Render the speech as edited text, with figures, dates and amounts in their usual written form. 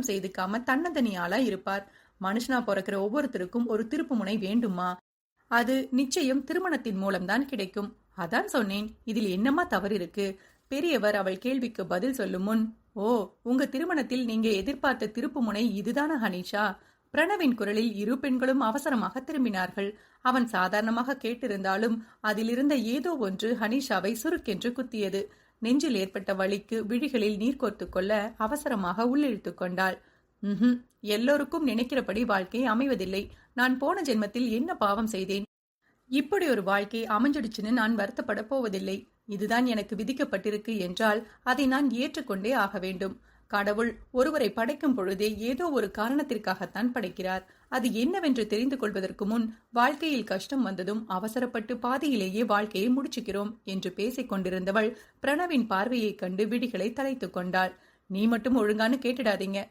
செய்துக்காம தன்னந்தனியாளா இருப்பார். மனுஷனா பொறக்கிற ஒவ்வொருத்தருக்கும் ஒரு திருப்பு முனை வேண்டுமா? அது நிச்சயம் திருமணத்தின் மூலம்தான் கிடைக்கும். அதான் சொன்னேன், இதில் என்னம்மா தவறு இருக்கு? பெரியவர் அவள் கேள்விக்கு பதில் சொல்லும் முன், ஓ, உங்க திருமணத்தில் நீங்க எதிர்பார்த்த திருப்பு முனை இதுதானா ஹனீஷா? பிரணவின் குரலில் இரு பெண்களும் அவசரமாக திரும்பினார்கள். அவன் சாதாரணமாக கேட்டிருந்தாலும் அதிலிருந்த ஏதோ ஒன்று ஹனீஷாவை சுருக்கென்று குத்தியது. நெஞ்சில் ஏற்பட்ட வலிக்கு விழிகளில் நீர் கோர்த்து கொள்ள அவசரமாக உள்ளிழுத்து கொண்டாள். எல்லோருக்கும் நினைக்கிறபடி வாழ்க்கை அமைவதில்லை. நான் போன ஜென்மத்தில் என்ன பாவம் செய்தேன்? இப்படி ஒரு வாழ்க்கை அமைஞ்சிடுச்சுன்னு நான் வருத்தப்பட போவதில்லை. இதுதான் எனக்கு விதிக்கப்பட்டிருக்கு என்றால் அதை நான் ஏற்றுக்கொண்டே ஆக வேண்டும். கடவுள் ஒருவரை படைக்கும் பொழுதே ஏதோ ஒரு காரணத்திற்காகத்தான் படைக்கிறார். அது என்னவென்று தெரிந்து கொள்வதற்கு முன் வாழ்க்கையில் கஷ்டம் வந்ததும் அவசரப்பட்டு பாதியிலேயே வாழ்க்கையை முடிச்சுக்கிறோம் என்று பேசிக் கொண்டிருந்தவள் பிரணவின் பார்வையைக் கண்டு விழிகளை தலைத்துக் கொண்டாள். நீ மட்டும் ஒழுங்கானு கேட்டுடாதீங்க.